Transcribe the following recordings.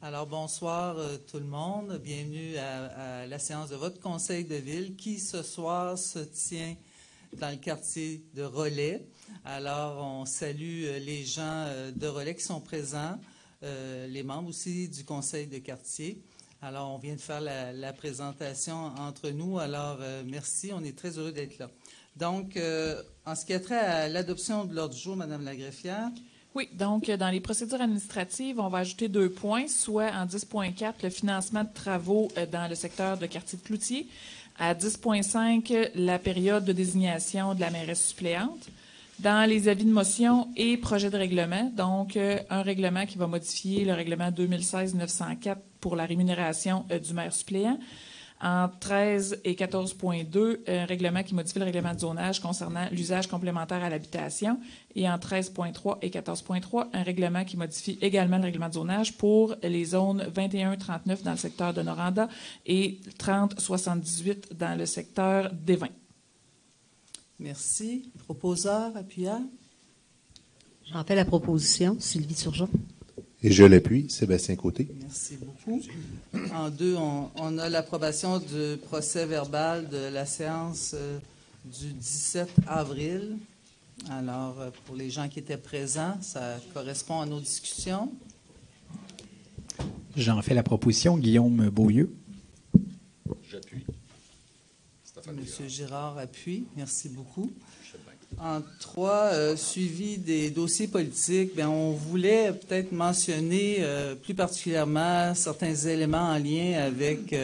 Alors, bonsoir tout le monde. Bienvenue à la séance de votre conseil de ville qui, ce soir, se tient dans le quartier de Relais. Alors, on salue les gens de Relais qui sont présents, les membres aussi du conseil de quartier. Alors, on vient de faire la présentation entre nous. Alors, merci. On est très heureux d'être là. Donc, en ce qui a trait à l'adoption de l'ordre du jour, Mme la greffière. Oui, donc dans les procédures administratives, on va ajouter 2 points, soit en 10.4, le financement de travaux dans le secteur de quartier de Cloutier, à 10.5, la période de désignation de la mairesse suppléante. Dans les avis de motion et projets de règlement, donc un règlement qui va modifier le règlement 2016-904 pour la rémunération du maire suppléant. En 13 et 14.2, un règlement qui modifie le règlement de zonage concernant l'usage complémentaire à l'habitation. Et en 13.3 et 14.3, un règlement qui modifie également le règlement de zonage pour les zones 21-39 dans le secteur de Noranda et 30-78 dans le secteur d'Évin. Merci. Proposeur, appuyeur. J'en fais la proposition. Sylvie Turgeon. Et je l'appuie, Sébastien Côté. Merci beaucoup. En 2, on a l'approbation du procès verbal de la séance du 17 avril. Alors, pour les gens qui étaient présents, ça correspond à nos discussions. J'en fais la proposition, Guillaume Beaulieu. J'appuie. Monsieur Girard appuie. Merci beaucoup. En 3, suivi des dossiers politiques, bien, on voulait peut-être mentionner plus particulièrement certains éléments en lien avec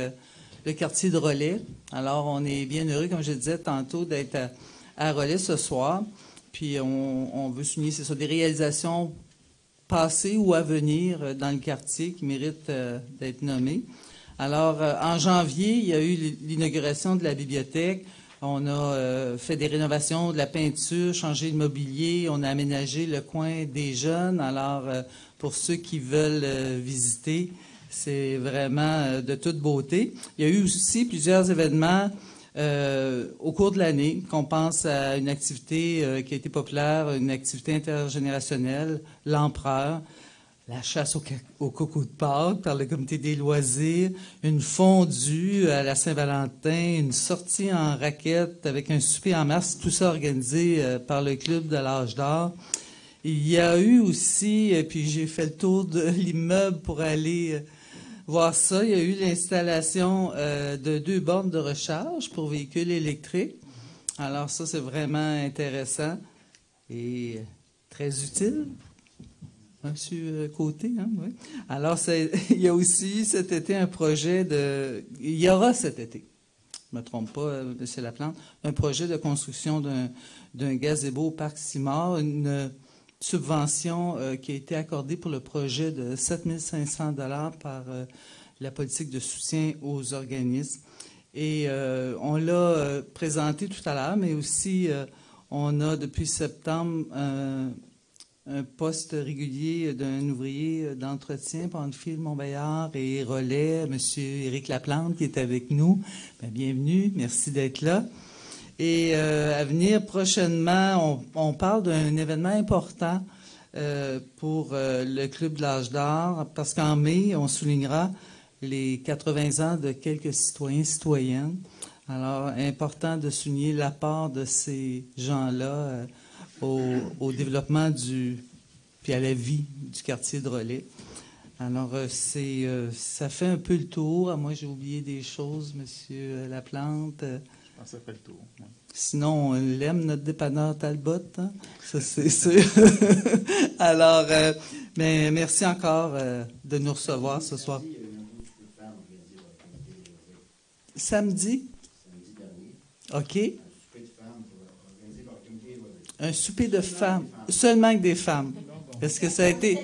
le quartier de Relais. Alors, on est bien heureux, comme je disais tantôt, d'être à Relais ce soir. Puis, on veut souligner, c'est ça, des réalisations passées ou à venir dans le quartier qui méritent d'être nommées. Alors, en janvier, il y a eu l'inauguration de la bibliothèque. On a fait des rénovations, de la peinture, changé le mobilier. On a aménagé le coin des jeunes. Alors, pour ceux qui veulent visiter, c'est vraiment de toute beauté. Il y a eu aussi plusieurs événements au cours de l'année, qu'on pense à une activité qui a été populaire, une activité intergénérationnelle, l'Empereur, la chasse au coco de Pâques par le comité des loisirs, une fondue à la Saint-Valentin, une sortie en raquette avec un souper en masse, tout ça organisé par le Club de l'Âge d'Or. Il y a eu aussi, puis j'ai fait le tour de l'immeuble pour aller voir ça, il y a eu l'installation de 2 bornes de recharge pour véhicules électriques. Alors ça, c'est vraiment intéressant et très utile. Monsieur Côté, hein, oui. Alors, il y a aussi cet été un projet il y aura cet été, je ne me trompe pas, Monsieur Laplante, un projet de construction d'un gazebo au Parc Simard, une subvention qui a été accordée pour le projet de 7 500 $ par la politique de soutien aux organismes. Et on l'a présenté tout à l'heure, mais aussi on a depuis septembre un poste régulier d'un ouvrier d'entretien pour Anne-Phil Montbayard et Relais, M. Éric Laplante qui est avec nous. Bien, bienvenue, merci d'être là. Et à venir prochainement, on parle d'un événement important pour le Club de l'Âge d'Or, parce qu'en mai, on soulignera les 80 ans de quelques citoyens et citoyennes. Alors, important de souligner l'apport de ces gens-là au développement puis à la vie du quartier de Relais. Alors, ça fait un peu le tour. Moi, j'ai oublié des choses, Monsieur Laplante. Je pense que ça fait le tour. Ouais. Sinon, on l'aime, notre dépanneur Talbot. Hein? Ça, c'est sûr. Alors, mais merci encore de nous recevoir ce soir. Samedi? OK. Un souper de femmes, seulement que des femmes. Est-ce que ça a été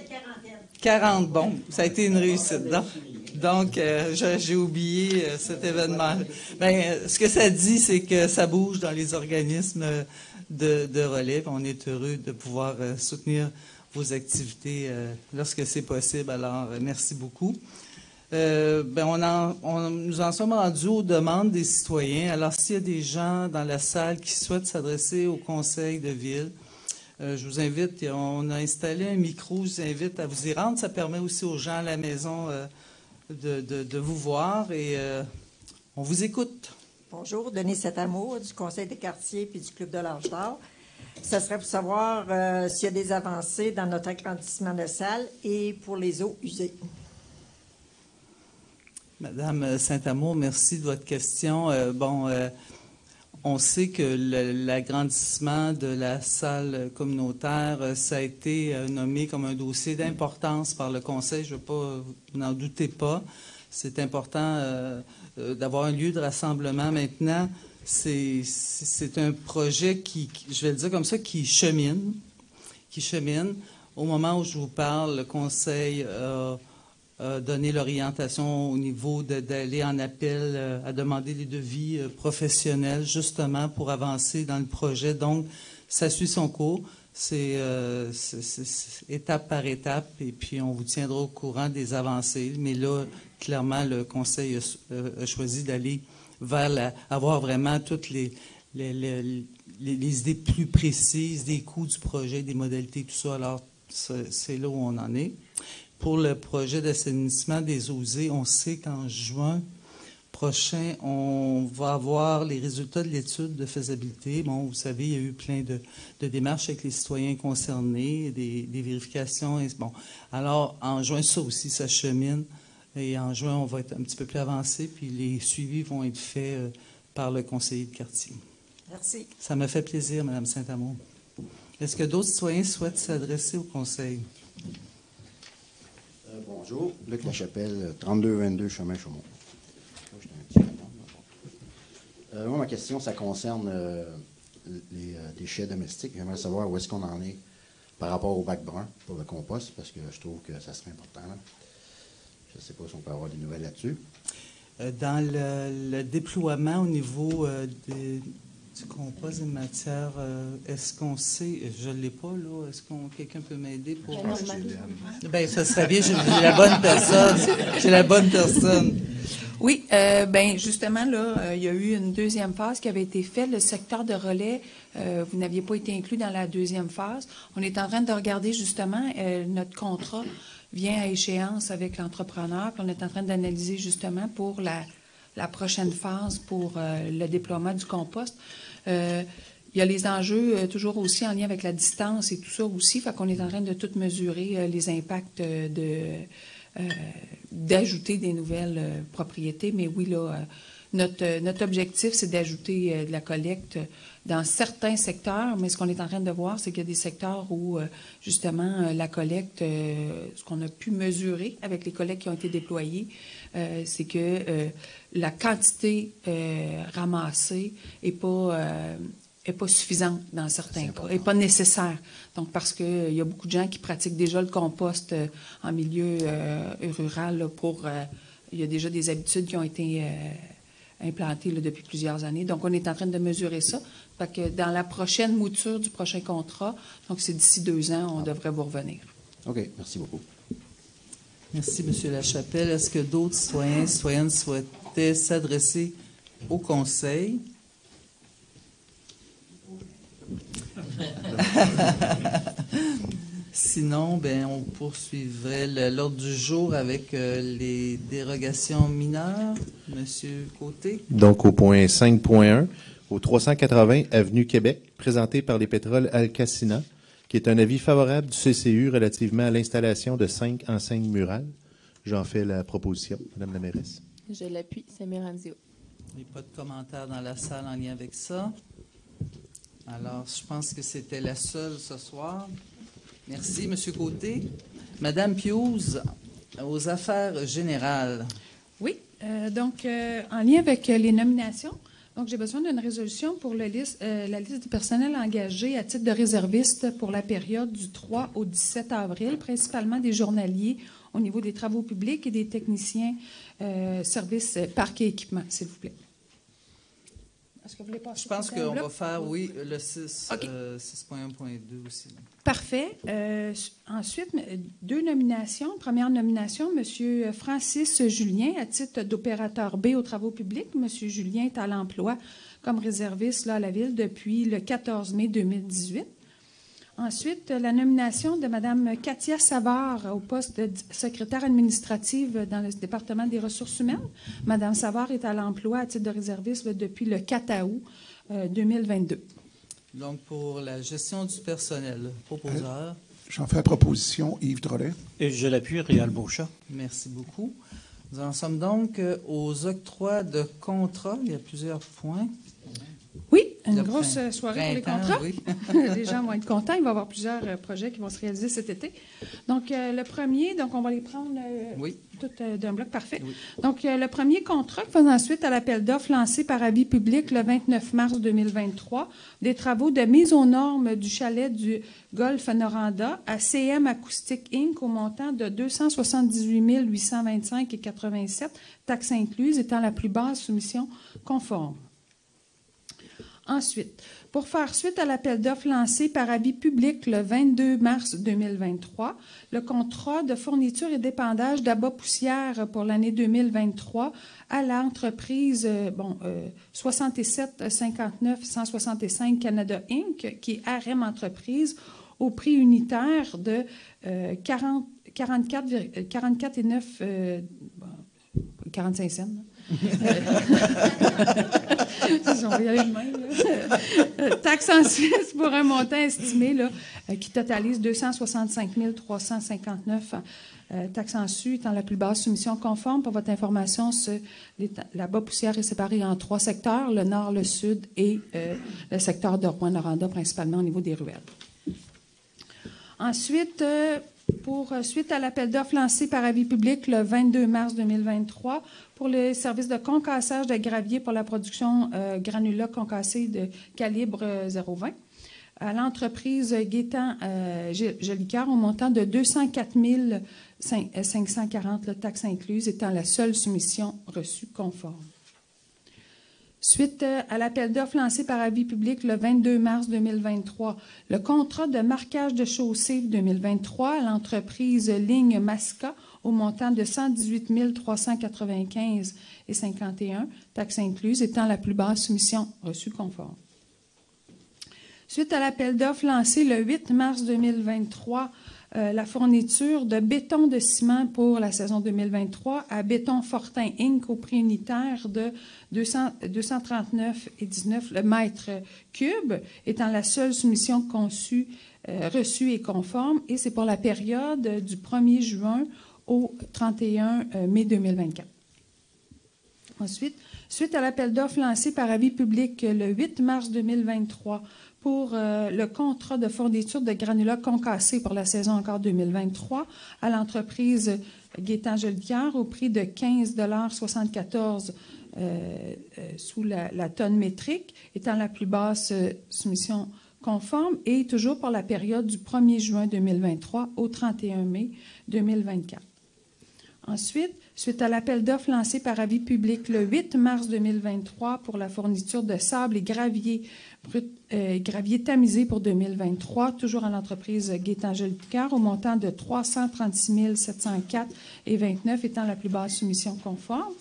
40? Bon, ça a été une réussite. Donc j'ai oublié cet événement. Ben, ce que ça dit, c'est que ça bouge dans les organismes de Relais. On est heureux de pouvoir soutenir vos activités lorsque c'est possible. Alors, merci beaucoup. Nous en sommes rendus aux demandes des citoyens. Alors, s'il y a des gens dans la salle qui souhaitent s'adresser au conseil de ville, Je vous invite, on a installé un micro, je vous invite à vous y rendre. Ça permet aussi aux gens à la maison de vous voir et on vous écoute. Bonjour, Denise Saint-Amour du Conseil des quartiers puis du Club de l'Âge d'Or. Ça serait pour savoir s'il y a des avancées dans notre agrandissement de salle et pour les eaux usées. Madame Saint-Amour, merci de votre question. On sait que l'agrandissement de la salle communautaire, ça a été nommé comme un dossier d'importance par le Conseil. Je ne veux pas, vous n'en doutez pas. C'est important d'avoir un lieu de rassemblement. Maintenant, c'est un projet qui, je vais le dire comme ça, qui chemine. Au moment où je vous parle, le Conseil donner l'orientation au niveau d'aller en appel à demander les devis professionnels, justement, pour avancer dans le projet. Donc, ça suit son cours. C'est étape par étape, et puis on vous tiendra au courant des avancées. Mais là, clairement, le Conseil a choisi d'aller vers avoir vraiment toutes les idées plus précises des coûts du projet, des modalités, tout ça. Alors, c'est là où on en est. Pour le projet d'assainissement des eaux usées, on sait qu'en juin prochain, on va avoir les résultats de l'étude de faisabilité. Bon, vous savez, il y a eu plein de démarches avec les citoyens concernés, des vérifications. Bon, alors, en juin, ça aussi, ça chemine. Et en juin, on va être un petit peu plus avancé, puis les suivis vont être faits par le conseiller de quartier. Merci. Ça me fait plaisir, Mme Saint-Amour. Est-ce que d'autres citoyens souhaitent s'adresser au conseil? Bonjour, Luc Lachapelle, 3222 Chemin Chaumont. Moi, ma question, ça concerne les déchets domestiques. J'aimerais savoir où est-ce qu'on en est par rapport au bac brun pour le compost, parce que je trouve que ça serait important. Là. Je ne sais pas si on peut avoir des nouvelles là-dessus. Dans le déploiement au niveau du compost des matières, est-ce qu'on sait, je ne l'ai pas là, est-ce que quelqu'un peut m'aider pour... Bien, ça serait bien, j'ai la bonne personne. J'ai la bonne personne. Oui, justement, là, il y a eu une deuxième phase qui avait été faite. Le secteur de relais, vous n'aviez pas été inclus dans la deuxième phase. On est en train de regarder, justement, notre contrat vient à échéance avec l'entrepreneur, puis on est en train d'analyser, justement, pour la prochaine phase pour le déploiement du compost. Il y a les enjeux toujours aussi en lien avec la distance et tout ça aussi, fait qu'on est en train de tout mesurer les impacts d'ajouter des nouvelles propriétés. Mais oui, là, notre objectif, c'est d'ajouter de la collecte dans certains secteurs, mais ce qu'on est en train de voir, c'est qu'il y a des secteurs où, justement, la collecte, ce qu'on a pu mesurer avec les collectes qui ont été déployées, c'est que la quantité ramassée n'est pas suffisante dans certains cas, n'est pas nécessaire. Donc, parce qu'il y a beaucoup de gens qui pratiquent déjà le compost en milieu rural là, il y a déjà des habitudes qui ont été implantées là, depuis plusieurs années. Donc, on est en train de mesurer ça. Fait que dans la prochaine mouture du prochain contrat, donc c'est d'ici 2 ans, on devrait vous revenir. OK, merci beaucoup. Merci, M. Lachapelle. Est-ce que d'autres citoyennes souhaitaient s'adresser au Conseil? Sinon, on poursuivrait l'ordre du jour avec les dérogations mineures. Monsieur Côté. Donc, au point 5.1, au 380 Avenue Québec, présenté par les Pétroles Alcacina, qui est un avis favorable du CCU relativement à l'installation de 5 enseignes murales. J'en fais la proposition, Madame la mairesse. Je l'appuie, Samir Hamzio. Il n'y a pas de commentaires dans la salle en lien avec ça. Alors, je pense que c'était la seule ce soir. Merci, M. Côté. Madame Piouz, aux affaires générales. Oui, donc, en lien avec les nominations, donc j'ai besoin d'une résolution pour la liste du personnel engagé à titre de réserviste pour la période du 3 au 17 avril, principalement des journaliers au niveau des travaux publics et des techniciens services parcs et équipements, s'il vous plaît. Est-ce que vous voulez passer? Je pense qu'on va faire, oui, le 6.1.2 aussi. Parfait. Ensuite, 2 nominations. Première nomination, M. Francis Julien, à titre d'opérateur B aux travaux publics. M. Julien est à l'emploi comme réserviste là, à la Ville depuis le 14 mai 2018. Ensuite, la nomination de Mme Katia Savard au poste de secrétaire administrative dans le département des ressources humaines. Mme Savard est à l'emploi à titre de réserviste depuis le 4 août 2022. Donc, pour la gestion du personnel, proposeur. J'en fais la proposition, Yves Drolet. Et je l'appuie, Réal Beauchat. Merci beaucoup. Nous en sommes donc aux octrois de contrats. Il y a plusieurs points. Oui, une grosse soirée pour les contrats. Oui. Les gens vont être contents. Il va y avoir plusieurs projets qui vont se réaliser cet été. Donc, le premier, donc on va les prendre tout d'un bloc parfait. Oui. Donc, le premier contrat qui faisant suite à l'appel d'offres lancé par avis public le 29 mars 2023, des travaux de mise aux normes du chalet du Golfe Noranda à CM Acoustique Inc. au montant de 278 825,87, taxes incluses, étant la plus basse soumission conforme. Ensuite, pour faire suite à l'appel d'offres lancé par avis public le 22 mars 2023, le contrat de fourniture et d'épandage d'abat poussière pour l'année 2023 à l'entreprise 6759-165 Canada Inc., qui est RM Entreprise, au prix unitaire de 44,9 45 cents. Taxe en Suisse pour un montant estimé qui totalise 265 359. Taxe en Suisse étant la plus basse soumission conforme. Pour votre information, la bas poussière est séparée en 3 secteurs, le nord, le sud et le secteur de Rouyn-Noranda, principalement au niveau des ruelles. Ensuite, suite à l'appel d'offres lancé par avis public le 22 mars 2023 pour le service de concassage de gravier pour la production granulat concassé de calibre 0,20 à l'entreprise Gaétan Jolicoeur au montant de 204 540 taxes incluses, étant la seule soumission reçue conforme. Suite à l'appel d'offres lancé par avis public le 22 mars 2023, le contrat de marquage de chaussée 2023 à l'entreprise Ligne Masca au montant de 118 395,51, taxes incluses, étant la plus basse soumission reçue conforme. Suite à l'appel d'offres lancé le 8 mars 2023, la fourniture de béton de ciment pour la saison 2023 à Béton Fortin Inc. au prix unitaire de 239,19 le mètre cube, étant la seule soumission reçue et conforme, et c'est pour la période du 1er juin au 31 mai 2024. Ensuite, suite à l'appel d'offres lancé par avis public le 8 mars 2023 pour le contrat de fourniture de granulats concassés pour la saison encore 2023 à l'entreprise Gaétan Jolicoeur au prix de 15,74 sous la tonne métrique, étant la plus basse soumission conforme, et toujours pour la période du 1er juin 2023 au 31 mai 2024. Ensuite, suite à l'appel d'offres lancé par avis public le 8 mars 2023 pour la fourniture de sable et gravier tamisé pour 2023, toujours à l'entreprise Gaétan Jolicoeur, au montant de 336 704,29, étant la plus basse soumission conforme.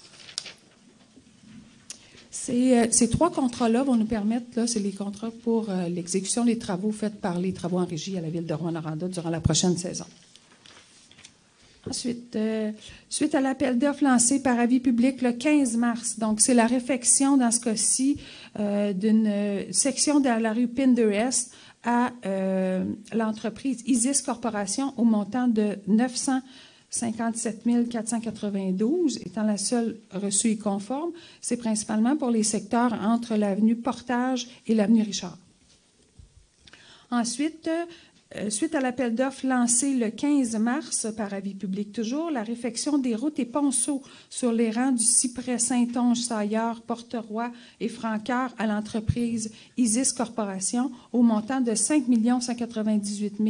Ces 3 contrats-là vont nous permettre, c'est les contrats pour l'exécution des travaux faits par les travaux en régie à la ville de Rouyn-Noranda durant la prochaine saison. Ensuite, suite à l'appel d'offres lancé par avis public le 15 mars, donc c'est la réfection dans ce cas-ci d'une section de la rue Pinderest à l'entreprise Isis Corporation au montant de 957 492, étant la seule reçue et conforme. C'est principalement pour les secteurs entre l'avenue Portage et l'avenue Richard. Ensuite, suite à l'appel d'offres lancé le 15 mars par avis public toujours, la réfection des routes et ponceaux sur les rangs du Cyprès, Saint-Onge, Saillard, Porteroy et Francoeur à l'entreprise Isis Corporation au montant de 5 198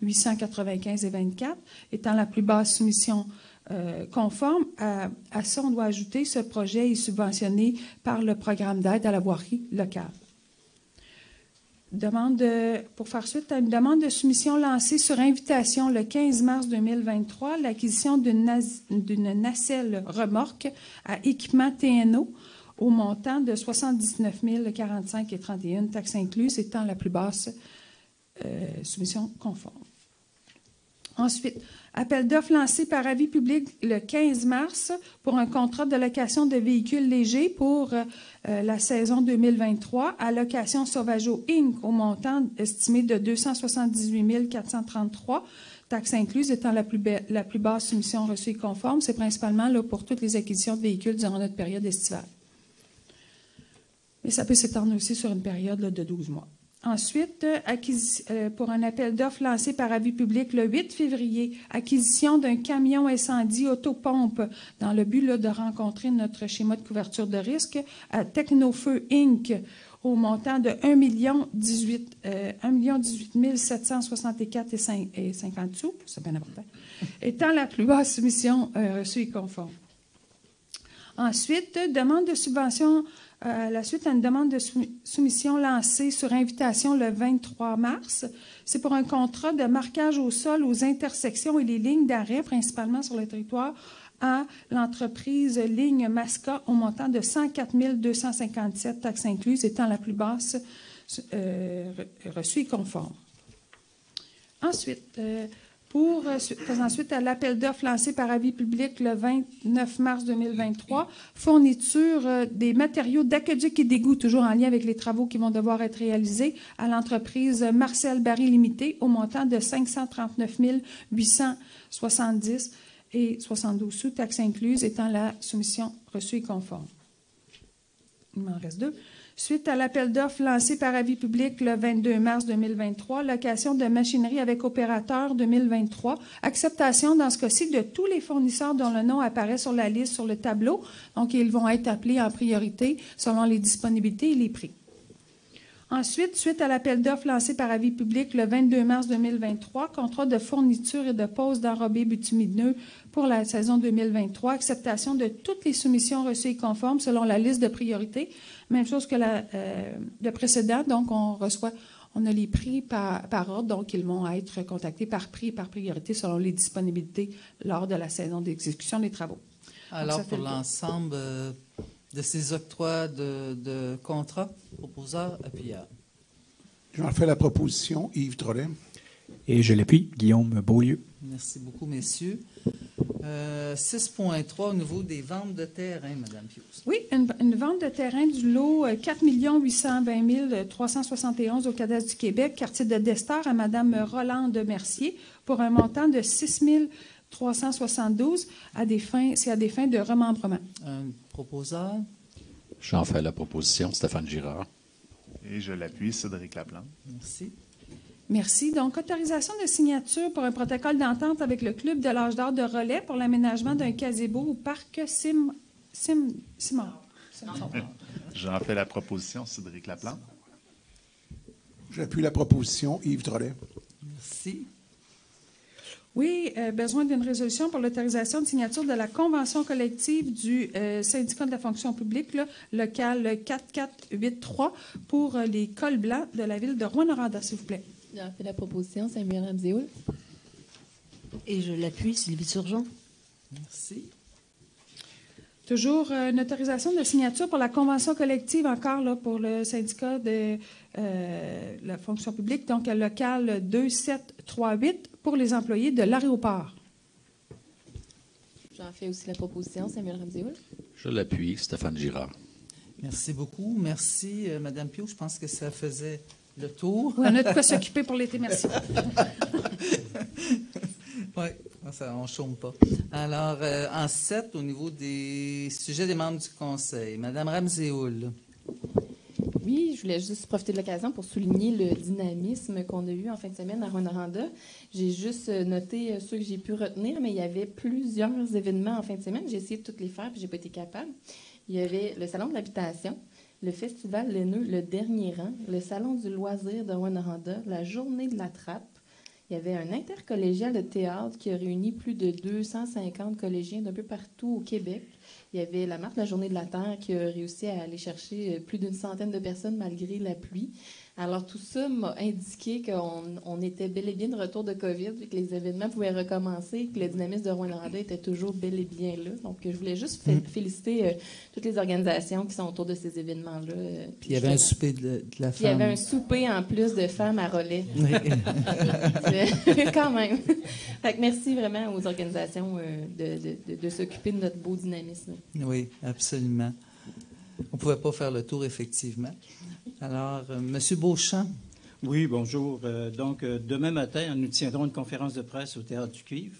895,24, étant la plus basse soumission conforme. À ça, on doit ajouter ce projet est subventionné par le programme d'aide à la voirie locale. Pour faire suite à une demande de soumission lancée sur invitation le 15 mars 2023, l'acquisition d'une nacelle remorque à équipement TNO au montant de 79 045,31, taxes incluses, étant la plus basse soumission conforme. Ensuite, appel d'offres lancé par avis public le 15 mars pour un contrat de location de véhicules légers pour la saison 2023 à Location Sauvageau Inc. au montant estimé de 278 433, taxes incluses étant la plus basse soumission reçue et conforme. C'est principalement là, pour toutes les acquisitions de véhicules durant notre période estivale. Mais ça peut s'étendre aussi sur une période là, de 12 mois. Ensuite, pour un appel d'offres lancé par avis public le 8 février, acquisition d'un camion incendie autopompe dans le but là, de rencontrer notre schéma de couverture de risque à Technofeu Inc. au montant de 1 18 764,50 sous, c'est bien important, étant la plus basse soumission reçue et conforme. Ensuite, demande de subvention. La suite à une demande de soumission lancée sur invitation le 23 mars. C'est pour un contrat de marquage au sol aux intersections et les lignes d'arrêt, principalement sur le territoire, à l'entreprise Ligne Masca au montant de 104 257, taxes incluses, étant la plus basse reçue et conforme. Ensuite, faisant suite à l'appel d'offres lancé par avis public le 29 mars 2023, fourniture des matériaux d'aqueduc et d'égout, toujours en lien avec les travaux qui vont devoir être réalisés, à l'entreprise Marcel Barry Limité au montant de 539 870 et 72 sous, taxes incluses, étant la soumission reçue et conforme. Il m'en reste 2. Suite à l'appel d'offres lancé par avis public le 22 mars 2023, location de machinerie avec opérateur 2023, acceptation dans ce cas-ci de tous les fournisseurs dont le nom apparaît sur la liste sur le tableau. Donc, ils vont être appelés en priorité selon les disponibilités et les prix. Ensuite, suite à l'appel d'offres lancé par avis public le 22 mars 2023, contrat de fourniture et de pose d'enrobés bitumineux pour la saison 2023, acceptation de toutes les soumissions reçues et conformes selon la liste de priorité. Même chose que le précédent, donc on a les prix par ordre, donc ils vont être contactés par prix et par priorité selon les disponibilités lors de la saison d'exécution des travaux. Alors, pour l'ensemble de ces octrois de contrats, proposeur, appuyeur. J'en fais la proposition, Yves Drolet. Et je l'appuie, Guillaume Beaulieu. Merci beaucoup, messieurs. 6.3 au niveau des ventes de terrain, Mme Pius. Oui, une vente de terrain du lot 4 820 371 au Cadastre du Québec, quartier de Destar, à Mme Rolande Mercier, pour un montant de 6 372 à des fins de remembrement. Un proposeur. J'en fais la proposition, Stéphane Girard. Et je l'appuie, Cédric Laplante. Merci. Merci. Donc, autorisation de signature pour un protocole d'entente avec le Club de l'âge d'or de Relais pour l'aménagement d'un gazebo au parc Simard. J'en fais la proposition, Cédric Laplante. J'appuie la proposition, Yves Drolet. Merci. Oui, besoin d'une résolution pour l'autorisation de signature de la convention collective du syndicat de la fonction publique, là, local 4483, pour les cols blancs de la ville de Rouyn-Noranda, s'il vous plaît. J'en fais la proposition, Samuel Ramsey-Houle. Et je l'appuie, Sylvie Turgeon. Merci. Toujours une autorisation de signature pour la convention collective, encore là, pour le syndicat de la fonction publique, donc local 2738, pour les employés de l'aéroport. J'en fais aussi la proposition, Samuel Ramsey-Houle. Je l'appuie, Stéphane Girard. Merci beaucoup. Merci, Mme Pius. Je pense que ça faisait le tour. Oui, on a de quoi s'occuper pour l'été, merci. Oui, on ne chôme pas. Alors, en 7, au niveau des sujets des membres du Conseil, Mme Ramsey-Houle. Oui, je voulais juste profiter de l'occasion pour souligner le dynamisme qu'on a eu en fin de semaine à Rouyn-Noranda. J'ai juste noté ceux que j'ai pu retenir, mais il y avait plusieurs événements en fin de semaine. J'ai essayé de toutes les faire, puis je n'ai pas été capable. Il y avait le Salon de l'habitation, le Festival Laineux, le dernier rang, le Salon du loisir de Rouyn-Noranda, la Journée de la trappe. Il y avait un intercollégial de théâtre qui a réuni plus de 250 collégiens d'un peu partout au Québec. Il y avait la marche de la Journée de la Terre qui a réussi à aller chercher plus d'une centaine de personnes malgré la pluie. Alors, tout ça m'a indiqué qu'on était bel et bien de retour de COVID, que les événements pouvaient recommencer, que le dynamisme de Rouyn-Noranda était toujours bel et bien là. Donc, je voulais juste féliciter toutes les organisations qui sont autour de ces événements-là. Puis il y avait un souper de la femme. Puis il y avait un souper en plus de femmes à relais. Quand même. Fait que merci vraiment aux organisations de s'occuper de notre beau dynamisme. Oui, absolument. On ne pouvait pas faire le tour, effectivement. Alors, M. Beauchamp. Oui, bonjour. Demain matin, nous tiendrons une conférence de presse au Théâtre du Cuivre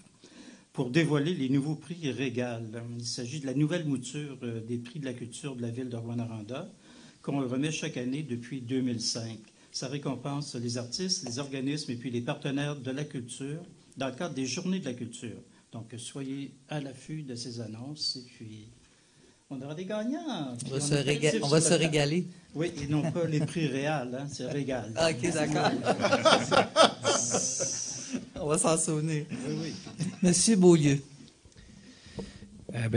pour dévoiler les nouveaux prix Régal. Il s'agit de la nouvelle mouture des prix de la culture de la ville de Rouyn-Noranda qu'on remet chaque année depuis 2005. Ça récompense les artistes, les organismes et puis les partenaires de la culture dans le cadre des Journées de la culture. Donc, soyez à l'affût de ces annonces et puis on aura des gagnants. On va se régaler. Oui, et non pas les prix réels, hein, c'est Régal. Ah, OK, d'accord. On va s'en souvenir. Oui. Monsieur Beaulieu.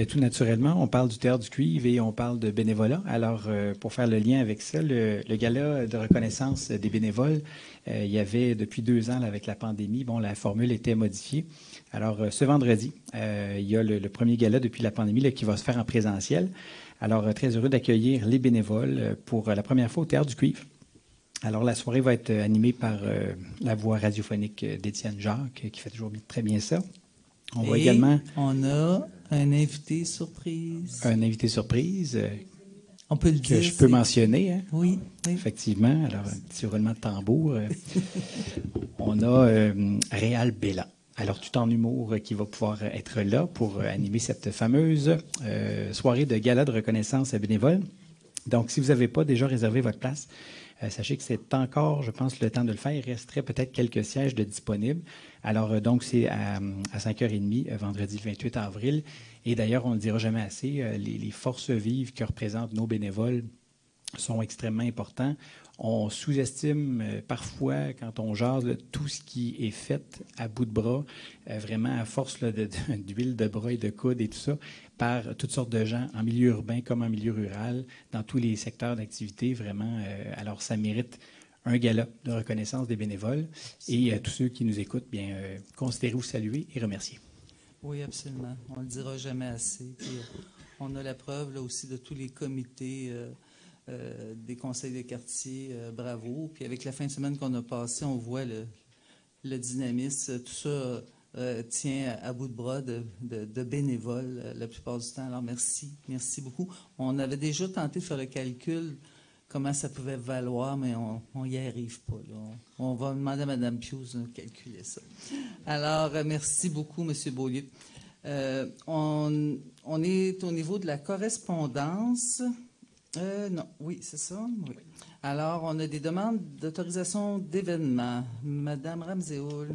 Tout naturellement, on parle du Théâtre du Cuivre et on parle de bénévolat. Alors, pour faire le lien avec ça, le gala de reconnaissance des bénévoles, il y avait depuis 2 ans, là, avec la pandémie, la formule était modifiée. Alors, ce vendredi, il y a le premier gala depuis la pandémie là, qui va se faire en présentiel. Alors, très heureux d'accueillir les bénévoles pour la première fois au Théâtre du Cuivre. Alors, la soirée va être animée par la voix radiophonique d'Étienne Jacques, qui fait toujours très bien ça. On va également... On a un invité surprise. Un invité surprise. On peut le dire. Que je peux mentionner. Hein? Oui, oui. Effectivement. Alors, un petit roulement de tambour. On a Réal Bella. Alors, tout en humour, qui va pouvoir être là pour animer cette fameuse soirée de gala de reconnaissance bénévole. Donc, si vous n'avez pas déjà réservé votre place, sachez que c'est encore, je pense, le temps de le faire. Il resterait peut-être quelques sièges de disponibles. Alors, donc, c'est à 5h30, vendredi 28 avril. Et d'ailleurs, on ne le dira jamais assez, les forces vives que représentent nos bénévoles sont extrêmement importants. On sous-estime parfois, quand on jase, tout ce qui est fait à bout de bras, vraiment à force d'huile de bras et de coude et tout ça, par toutes sortes de gens, en milieu urbain comme en milieu rural, dans tous les secteurs d'activité, vraiment. Alors, ça mérite un gala de reconnaissance des bénévoles. Et tous ceux qui nous écoutent, bien, considérez-vous saluer et remercier. Oui, absolument. On ne le dira jamais assez. Puis, on a la preuve là, aussi de tous les comités des conseils de quartier. Bravo. Puis avec la fin de semaine qu'on a passée, on voit le dynamisme. Tout ça tient à bout de bras de bénévoles la plupart du temps. Alors, merci. Merci beaucoup. On avait déjà tenté de faire le calcul comment ça pouvait valoir, mais on n'y arrive pas. Là. On va demander à Mme Pius de calculer ça. Alors, merci beaucoup, M. Beaulieu. On est au niveau de la correspondance. Non, oui, c'est ça. Oui. Alors, on a des demandes d'autorisation d'événements. Mme Ramséoul.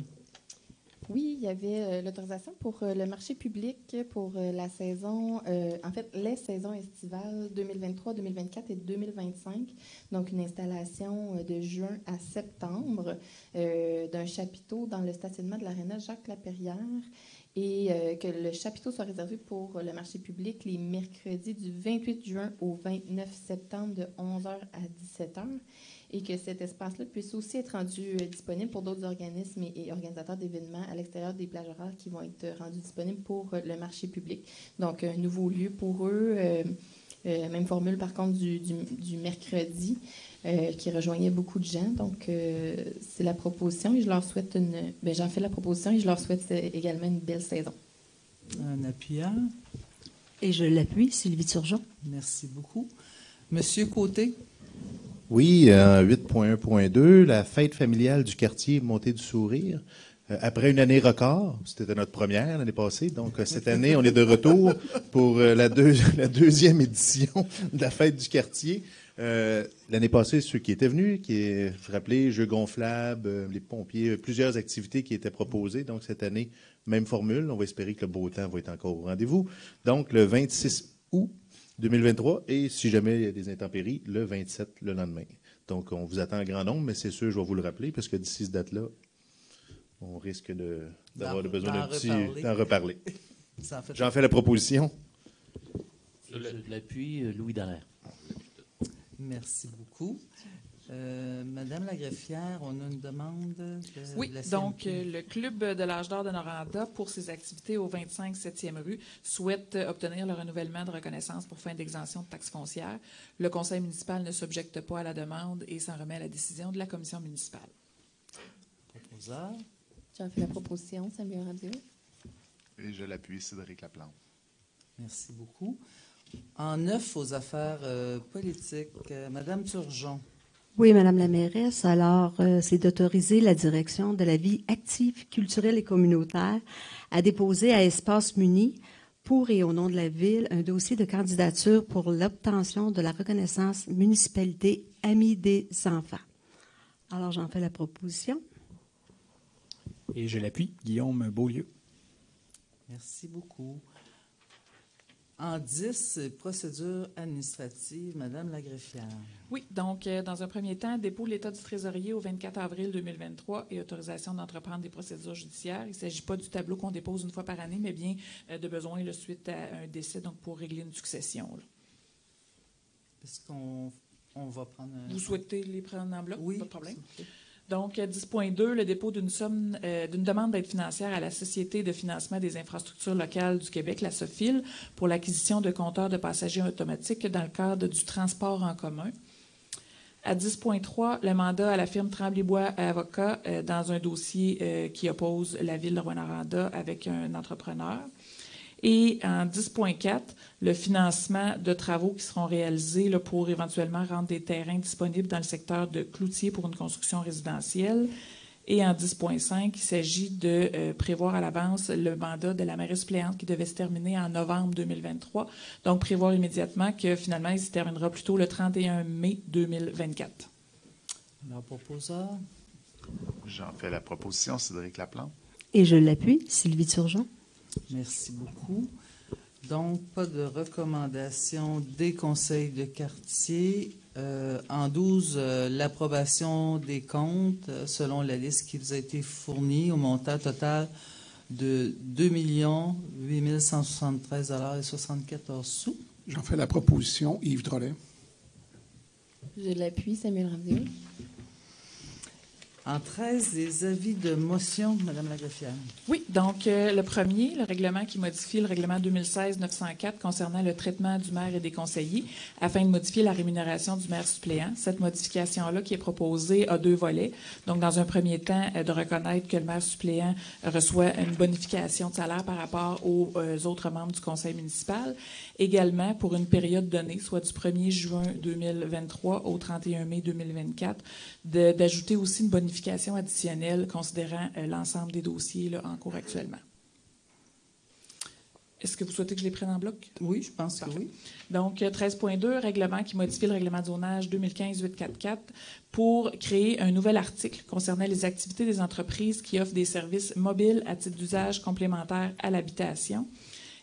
Oui, il y avait l'autorisation pour le marché public pour la saison, en fait, les saisons estivales 2023, 2024 et 2025. Donc, une installation de juin à septembre d'un chapiteau dans le stationnement de l'aréna Jacques-Lapérière et que le chapiteau soit réservé pour le marché public les mercredis du 28 juin au 29 septembre de 11h à 17h. Et que cet espace-là puisse aussi être rendu disponible pour d'autres organismes et organisateurs d'événements à l'extérieur des plages horaires qui vont être rendus disponibles pour le marché public. Donc, un nouveau lieu pour eux. Même formule, par contre, du mercredi qui rejoignait beaucoup de gens. Donc, c'est la proposition et je leur souhaite j'en fais la proposition et je leur souhaite également une belle saison. Un appuyant. Et je l'appuie, Sylvie Turgeon. Merci beaucoup. Monsieur Côté. Oui, 8.1.2, la fête familiale du quartier Montée du Sourire. Après une année record, c'était notre première l'année passée, donc cette année, on est de retour pour la deuxième édition de la fête du quartier. L'année passée, ceux qui étaient venus, vous rappelez, jeux gonflables, les pompiers, plusieurs activités qui étaient proposées. Donc cette année, même formule. On va espérer que le beau temps va être encore au rendez-vous. Donc le 26 août 2023 et si jamais il y a des intempéries, le 27 le lendemain. Donc on vous attend en grand nombre, mais c'est sûr, je vais vous le rappeler, parce que d'ici cette date-là, on risque d'avoir besoin d'en reparler. J'en fais la proposition. Je l'appuie, Louis Dallaire. Merci beaucoup. Madame la greffière, on a une demande de Oui, la CNP. donc le Club de l'âge d'or de Noranda, pour ses activités au 25 7e rue, souhaite obtenir le renouvellement de reconnaissance pour fin d'exemption de taxes foncières. Le conseil municipal ne s'objecte pas à la demande et s'en remet à la décision de la commission municipale. Proposeur. J'en fais la proposition, Samuel Radio. Et je l'appuie, Cédric Laplante. Merci beaucoup. En 9 aux affaires politiques, Madame Turgeon. Oui, Madame la mairesse. Alors, c'est d'autoriser la direction de la vie active, culturelle et communautaire à déposer à Espace Muni, pour et au nom de la Ville, un dossier de candidature pour l'obtention de la reconnaissance municipalité Amis des enfants. Alors, j'en fais la proposition. Et je l'appuie, Guillaume Beaulieu. Merci beaucoup. En 10, procédure administrative, Madame la greffière. Oui, donc, dans un premier temps, dépôt de l'état du trésorier au 24 avril 2023 et autorisation d'entreprendre des procédures judiciaires. Il ne s'agit pas du tableau qu'on dépose une fois par année, mais bien de besoin suite à un décès, donc pour régler une succession. Là. Est-ce qu'on va prendre un... Vous souhaitez les prendre en bloc? Oui. Pas de problème. Donc, 10.2, le dépôt d'une demande d'aide financière à la Société de financement des infrastructures locales du Québec, la SOFIL, pour l'acquisition de compteurs de passagers automatiques dans le cadre du transport en commun. À 10.3, le mandat à la firme Tremblay-Bois Avocats dans un dossier qui oppose la Ville de Rouyn-Noranda avec un entrepreneur. Et en 10.4, le financement de travaux qui seront réalisés là, pour éventuellement rendre des terrains disponibles dans le secteur de Cloutier pour une construction résidentielle. Et en 10.5, il s'agit de prévoir à l'avance le mandat de la mairesse suppléante qui devait se terminer en novembre 2023. Donc, prévoir immédiatement que finalement, il se terminera plutôt le 31 mai 2024. Alors, proposeur. J'en fais la proposition, Cédric Laplante. Et je l'appuie, Sylvie Turgeon. Merci beaucoup. Donc, pas de recommandation des conseils de quartier. En 12, l'approbation des comptes selon la liste qui vous a été fournie au montant total de 2 873,74 $. J'en fais la proposition, Yves Drolet. Je l'appuie, Samuel Radio. En 13, les avis de motion, Madame la greffière. Oui, donc le premier, le règlement qui modifie le règlement 2016-904 concernant le traitement du maire et des conseillers afin de modifier la rémunération du maire suppléant. Cette modification-là qui est proposée a 2 volets. Donc, dans un premier temps, de reconnaître que le maire suppléant reçoit une bonification de salaire par rapport aux autres membres du conseil municipal. Également, pour une période donnée, soit du 1er juin 2023 au 31 mai 2024, d'ajouter aussi une bonification additionnelle considérant l'ensemble des dossiers là, en cours actuellement. Est-ce que vous souhaitez que je les prenne en bloc? Oui, je pense que oui. Donc, 13.2, règlement qui modifie le règlement de zonage 2015-844 pour créer un nouvel article concernant les activités des entreprises qui offrent des services mobiles à titre d'usage complémentaire à l'habitation.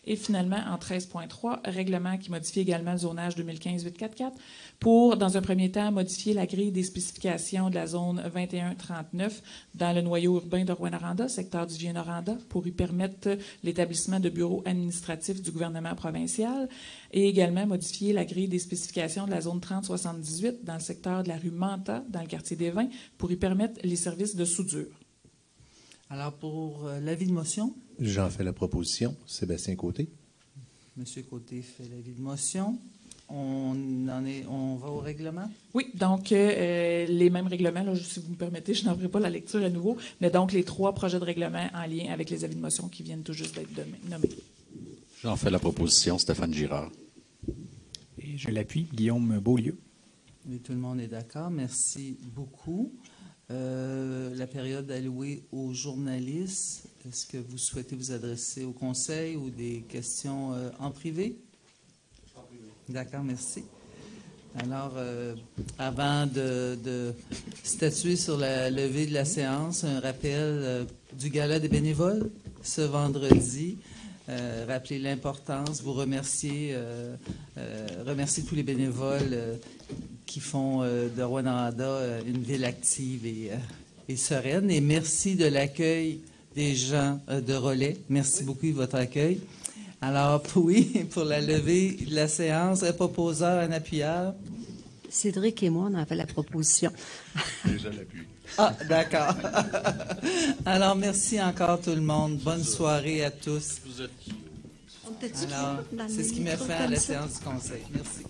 Et finalement, en 13.3, règlement qui modifie également le zonage 2015-844 pour, dans un premier temps, modifier la grille des spécifications de la zone 2139 dans le noyau urbain de Rouyn-Noranda, secteur du Vieux-Noranda, pour y permettre l'établissement de bureaux administratifs du gouvernement provincial et également modifier la grille des spécifications de la zone 3078 dans le secteur de la rue Manta, dans le quartier des Vins, pour y permettre les services de soudure. Alors, pour l'avis de motion? J'en fais la proposition. Sébastien Côté. Monsieur Côté fait l'avis de motion. On va au règlement? Oui, donc les mêmes règlements. Là, si vous me permettez, je n'en ferai pas la lecture à nouveau, mais donc les 3 projets de règlement en lien avec les avis de motion qui viennent tout juste d'être nommés. J'en fais la proposition, Stéphane Girard. Et je l'appuie, Guillaume Beaulieu. Oui, tout le monde est d'accord. Merci beaucoup. La période allouée aux journalistes, est-ce que vous souhaitez vous adresser au conseil ou des questions en privé? En privé. D'accord, merci. Alors, avant de statuer sur la levée de la séance, un rappel du gala des bénévoles ce vendredi. Rappeler l'importance, vous remercier tous les bénévoles qui font de Rouyn-Noranda une ville active et sereine. Et merci de l'accueil des gens de Relais. Merci beaucoup de votre accueil. Alors, oui, pour la levée de la séance, un proposeur, un appuyeur. Cédric et moi, on a fait la proposition. Déjà l'appui. Ah, d'accord. Alors, merci encore tout le monde. Bonne soirée à tous. Alors, c'est ce qui met fin à la séance du Conseil. Merci.